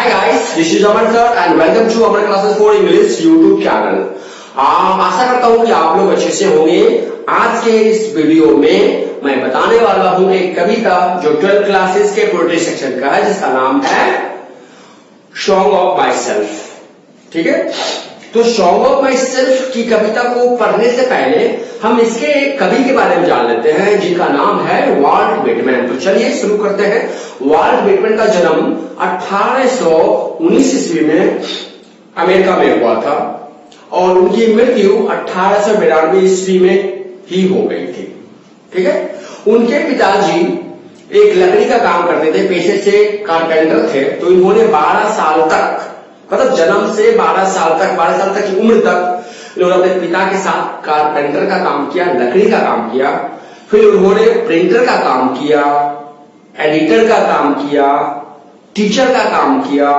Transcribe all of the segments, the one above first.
Hi guys, this is Aman sir and welcome to Aman Classes for English YouTube channel. आशा करता हूँ कि आप लोग अच्छे से होंगे। आज के इस वीडियो में मैं बताने वाला हूँ एक कविता जो 12 क्लासेस के पोएट्री सेक्शन का है, जिसका नाम है सॉन्ग ऑफ माई सेल्फ। ठीक है, तो सॉन्ग ऑफ माई सेल्फ की कविता को पढ़ने से पहले हम इसके एक कवि के बारे में जान लेते हैं, जिनका नाम है वाल्ट व्हिटमैन। तो चलिए शुरू करते हैं। वाल्ट व्हिटमैन का जन्म 1819 ईस्वी में अमेरिका में हुआ था और उनकी मृत्यु 1892 ईस्वी में ही हो गई थी। ठीक है, उनके पिताजी एक लकड़ी का काम करते थे, पेशे से कारपेंटर थे। तो इन्होंने 12 साल तक, मतलब जन्म से 12 साल तक की उम्र तक इन्होंने अपने पिता के साथ कारपेंटर का काम किया, लकड़ी का काम किया। फिर उन्होंने प्रिंटर का काम किया, एडिटर का काम किया, टीचर का काम किया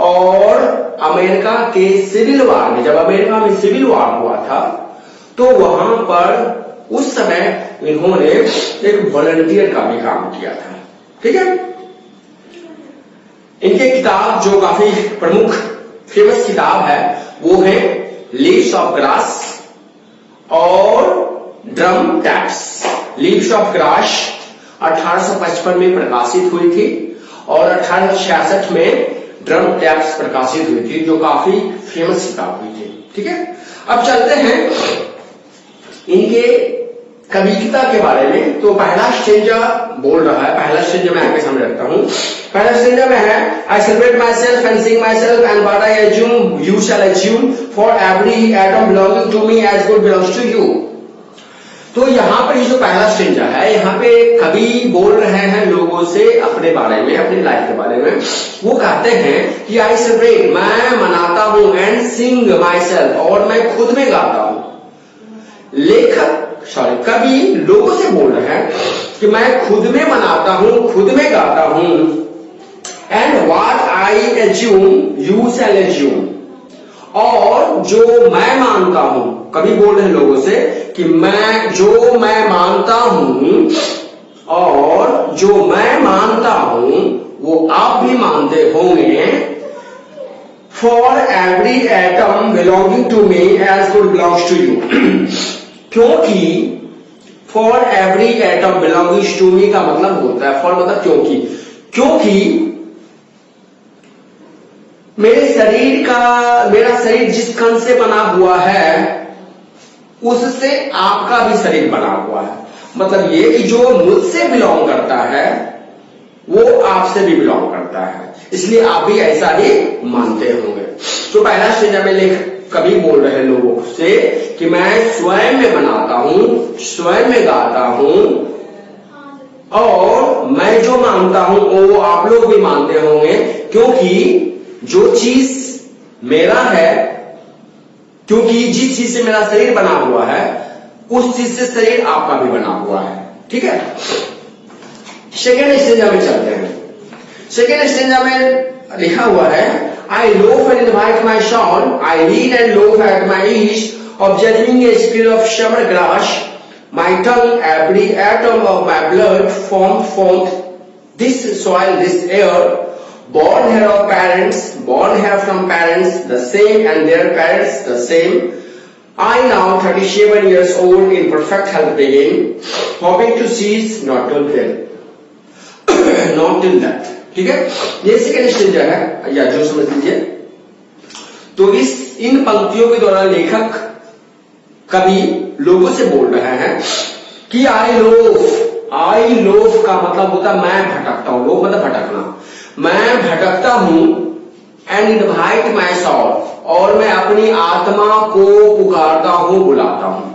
और अमेरिका के सिविल वॉर में, जब अमेरिका में सिविल वॉर हुआ था तो वहां पर उस समय इन्होंने एक वॉलंटियर का भी काम किया था। ठीक है, इनके किताब जो काफी प्रमुख फेमस किताब है वो है लीव्स ऑफ ग्रास और drum taps. Leaves of grass 1855 में प्रकाशित हुई थी और 1866 में ड्रम टैप्स प्रकाशित हुई थी, जो काफी फेमस किताब हुई थी। ठीक है, अब चलते हैं इनके कविता के बारे में। तो पहला स्टेंजा बोल रहा है, पहला स्टेंजा मैं आपके सामने रखता हूं। पहला स्टेंजा में है I celebrate myself and sing myself and what I assume you shall assume for every atom belonging to me as good belongs to you. तो यहाँ पर ये जो पहला स्टेंजा है, यहाँ पे कवि बोल रहे हैं लोगों से अपने बारे में, अपनी लाइफ के बारे में। वो कहते हैं कि आई सेलिब्रेट, मैं मनाता हूं, एंड सिंग माई सेल्फ, और मैं खुद में गाता हूं। कवि लोगों से बोल रहे हैं कि मैं खुद में मनाता हूं, खुद में गाता हूं। And what I assume you shall assume, और जो मैं मानता हूं, कवि बोल रहे हैं लोगों से कि जो मैं मानता हूं और जो मैं मानता हूं वो आप भी मानते होंगे। For every atom belonging to me as good belongs to you, क्योंकि for every atom belonging to me का मतलब होता है, फॉर मतलब क्योंकि मेरा शरीर जिस कण से बना हुआ है उससे आपका भी शरीर बना हुआ है। मतलब ये कि जो मुझसे बिलोंग करता है वो आपसे भी बिलोंग करता है, इसलिए आप भी ऐसा ही मानते होंगे। तो पहला स्टेंजा में कवि बोल रहे हैं लोगों से कि मैं स्वयं में मनाता हूं, स्वयं में गाता हूं, और मैं जो मानता हूं वो आप लोग भी मानते होंगे, क्योंकि जो चीज मेरा है, क्योंकि जिस चीज से मेरा शरीर बना हुआ है उस चीज से शरीर आपका भी बना हुआ है। ठीक है, सेकेंड स्टेंजा में चलते हैं। सेकेंड स्टेंजा में लिखा हुआ है I loaf and invite my soul, I lean and loaf at my ease observing a spear of summer grass, my tongue every atom of my blood form this soil this air, born here of parents, born here from parents the same and their parents the same. I now 37 years old in perfect health being, hoping to cease not till then not till that. ठीक है, ये second stanza है, या जो समझ लीजिए। तो इन पंक्तियों के दौरान लेखक कवि लोगों से बोल रहे हैं कि आई लोफ का मतलब होता है मैं भटकता हूं, लोफ मतलब भटकना। मैं भटकता हूं एंड इनवाइट माई सॉल, और मैं अपनी आत्मा को पुकारता हूं, बुलाता हूं।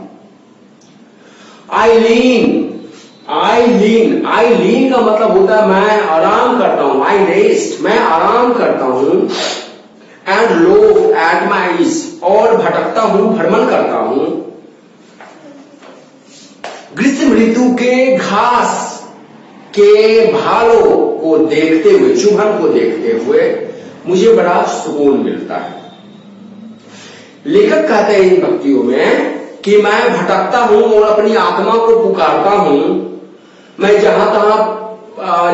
आई लीन का मतलब होता है मैं आराम करता हूं, आई रेस्ट, मैं आराम करता हूं। And loaf at my ease, और भटकता हूं, भ्रमण करता हूं। ग्रीष्म ऋतु के घास के भालों को देखते हुए, चुभन को देखते हुए मुझे बड़ा सुकून मिलता है। लेखक कहते हैं इन पंक्तियों में कि मैं भटकता हूं और अपनी आत्मा को पुकारता हूं, मैं जहां तहां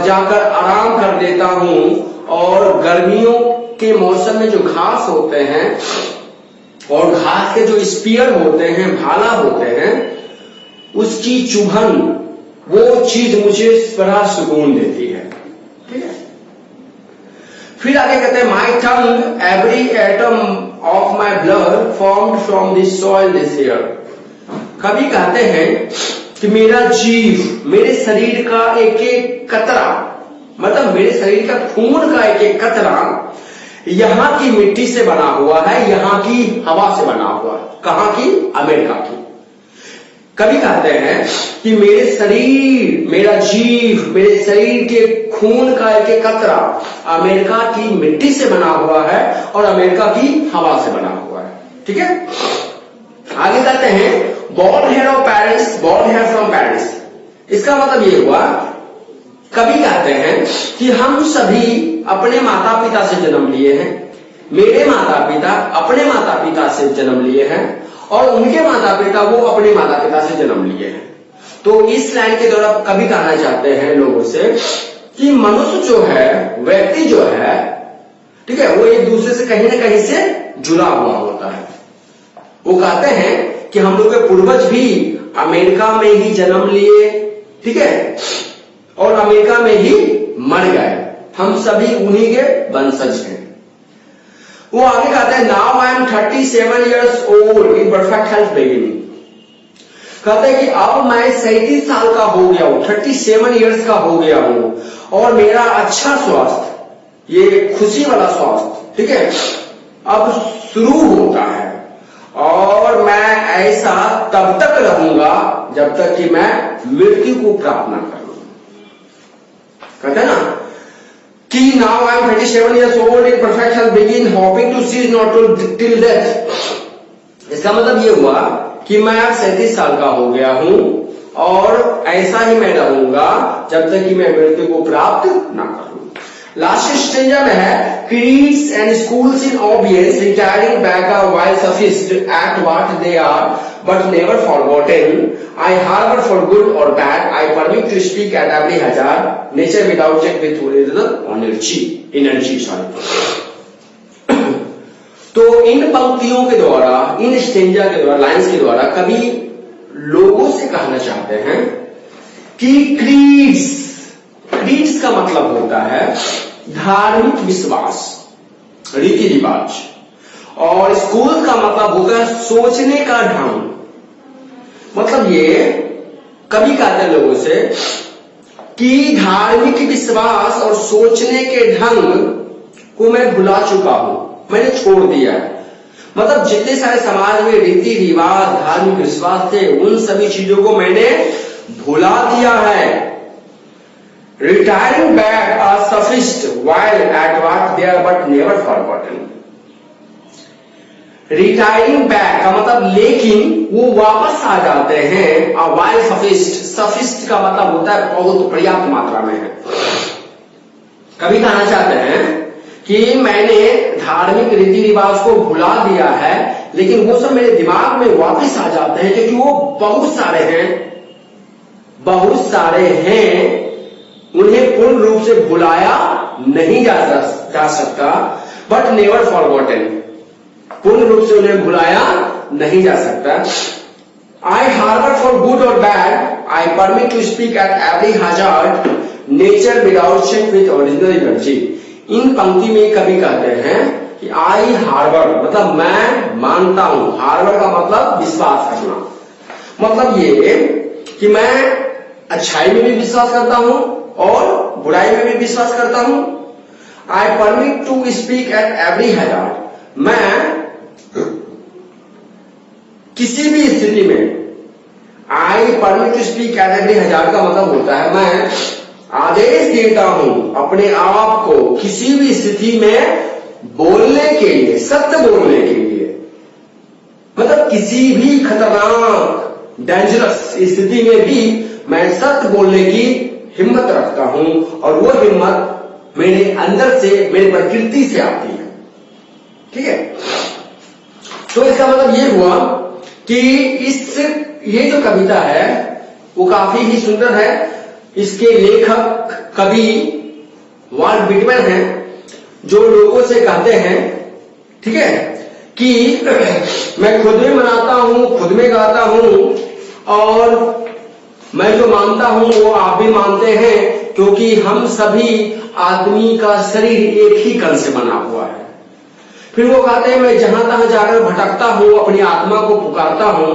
जाकर आराम कर देता हूं और गर्मियों के मौसम में जो घास होते हैं और घास के जो स्पीयर होते हैं, भाला होते हैं, उसकी चुभन, वो चीज मुझे बड़ा सुकून देती है। ठीक है। फिर आगे कहते हैं my tongue every atom of my blood formed from this soil this air. कभी कहते हैं कि मेरा जीव, मेरे शरीर का एक एक कतरा, मतलब मेरे शरीर का खून का एक एक कतरा यहां की मिट्टी से बना हुआ है, यहां की हवा से बना हुआ है। कहां की? अमेरिका की। कभी कहते हैं कि मेरे शरीर, मेरा जीव, मेरे शरीर के खून का एक एक कतरा अमेरिका की मिट्टी से बना हुआ है और अमेरिका की हवा से बना हुआ है। ठीक है। आगे कहते हैं born here of parents, born here from parents। इसका मतलब ये हुआ, कभी कहते हैं कि हम सभी अपने माता पिता से जन्म लिए हैं, मेरे माता पिता अपने माता पिता से जन्म लिए हैं और उनके माता पिता वो अपने माता पिता से जन्म लिए हैं। तो इस लाइन के द्वारा कभी कहना चाहते हैं लोगों से कि मनुष्य जो है, व्यक्ति जो है, ठीक है, वो एक दूसरे से कहीं ना कहीं से जुड़ा हुआ होता है। वो कहते हैं कि हम लोग के पूर्वज भी अमेरिका में ही जन्म लिए, ठीक है, और अमेरिका में ही मर गए। हम सभी उन्हीं के वंशज हैं। वो आगे कहते हैं now I am 37 years old in perfect health beginning. कहते हैं कि अब मैं 37 साल का हो गया हूं, 37 years का हो गया हूं और मेरा अच्छा स्वास्थ्य, ये खुशी वाला स्वास्थ्य, ठीक है, अब शुरू होता है और मैं ऐसा तब तक रहूंगा जब तक कि मैं मृत्यु को प्राप्त न कर लूं। कहते हैं ना कि now I am 37 years old in perfect health begin hoping to cease not to till death. इसका मतलब ये हुआ कि मैं अब 37 साल का हो गया हूं और ऐसा ही मैं रहूंगा जब तक कि मैं मृत्यु को प्राप्त ना करूं। लास्ट स्टेंजा में है creeds and schools in obedience retiring back a while sufficed at what they are but never forgotten. I harbor for good or bad. I permit to speak at every hazard. Nature without check with original energy sorry. तो इन पंक्तियों के द्वारा, इन stanza के द्वारा, lines के द्वारा कभी लोगों से कहना चाहते हैं कि क्रीड्स का मतलब होता है धार्मिक विश्वास, रीति रिवाज, और स्कूल का मतलब होता है सोचने का ढंग। मतलब ये कभी कहते हैं लोगों से कि धार्मिक विश्वास और सोचने के ढंग को मैं भुला चुका हूं, मैंने छोड़ दिया है। मतलब जितने सारे समाज में रीति रिवाज, धार्मिक विश्वास थे, उन सभी चीजों को मैंने भुला दिया है। Retiring back are sufficed while at what they are but never forgotten. Retiring back का मतलब लेकिन वो वापस आ जाते हैं। while sufficed का मतलब होता है बहुत पर्याप्त मात्रा में है। कभी कहना चाहते हैं कि मैंने धार्मिक रीति रिवाज को भुला दिया है, लेकिन वो सब मेरे दिमाग में वापस आ जाते हैं क्योंकि वो बहुत सारे हैं, उन्हें पूर्ण रूप से भुलाया नहीं जा सकता, बट नेवर फॉरगॉटन, पूर्ण रूप से उन्हें भुलाया नहीं जा सकता। आई हार्बर फॉर गुड और bad, I permit to speak at every hazard, nature without check with original energy. इन पंक्ति में कभी कहते हैं कि आई हार्बर मतलब मैं मानता हूं, हार्बर का मतलब विश्वास करना, मतलब ये कि मैं अच्छाई में भी विश्वास करता हूं और बुराई में भी विश्वास करता हूं। I permit to speak at every hazard, मैं किसी भी स्थिति में, I permit to speak at every hazard का मतलब होता है मैं आदेश देता हूं अपने आप को किसी भी स्थिति में बोलने के लिए, सत्य बोलने के लिए, मतलब किसी भी खतरनाक डेंजरस स्थिति में भी मैं सत्य बोलने की हिम्मत रखता हूं और वो हिम्मत मेरे अंदर से, मेरी प्रकृति से आती है। ठीक है। तो इसका मतलब ये हुआ कि ये जो कविता है वो काफी ही सुंदर है। इसके लेखक कवि वॉल्ट विटमैन हैं जो लोगों से कहते हैं, ठीक है, कि मैं खुद में मनाता हूं, खुद में गाता हूं और मैं जो मानता हूं वो आप भी मानते हैं, क्योंकि हम सभी आदमी का शरीर एक ही कण से बना हुआ है। फिर वो कहते हैं मैं जहां तहां जाकर भटकता हूं, अपनी आत्मा को पुकारता हूं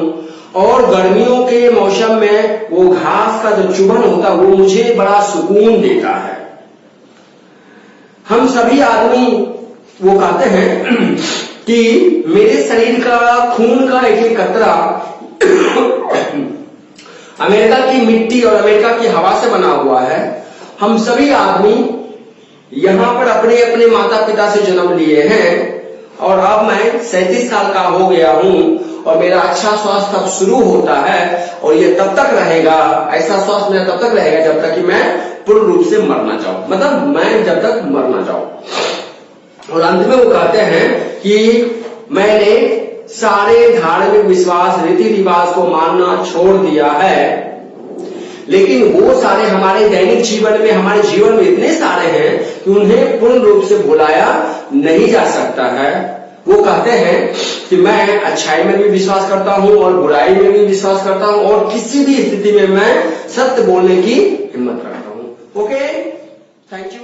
और गर्मियों के मौसम में वो घास का जो चुभन होता है वो मुझे बड़ा सुकून देता है। हम सभी आदमी, वो कहते हैं कि मेरे शरीर का खून का एक एक कतरा अमेरिका की मिट्टी और अमेरिका की हवा से बना हुआ है। हम सभी आदमी यहां पर अपने अपने माता पिता से जन्म लिए हैं और अब मैं 37 साल का हो गया हूं और मेरा अच्छा स्वास्थ्य तब शुरू होता है और ये तब तक रहेगा, ऐसा स्वास्थ्य मेरा तब तक रहेगा जब तक कि मैं पूर्ण रूप से मर ना जाऊं, मतलब मैं जब तक मर ना जाऊं। और अंत में वो कहते हैं कि मैंने सारे धार्मिक विश्वास, रीति रिवाज को मानना छोड़ दिया है, लेकिन वो सारे हमारे दैनिक जीवन में, हमारे जीवन में इतने सारे हैं कि उन्हें पूर्ण रूप से भुलाया नहीं जा सकता है। वो कहते हैं कि मैं अच्छाई में भी विश्वास करता हूं और बुराई में भी विश्वास करता हूं और किसी भी स्थिति में मैं सत्य बोलने की हिम्मत रखता हूं। Okay, thank you.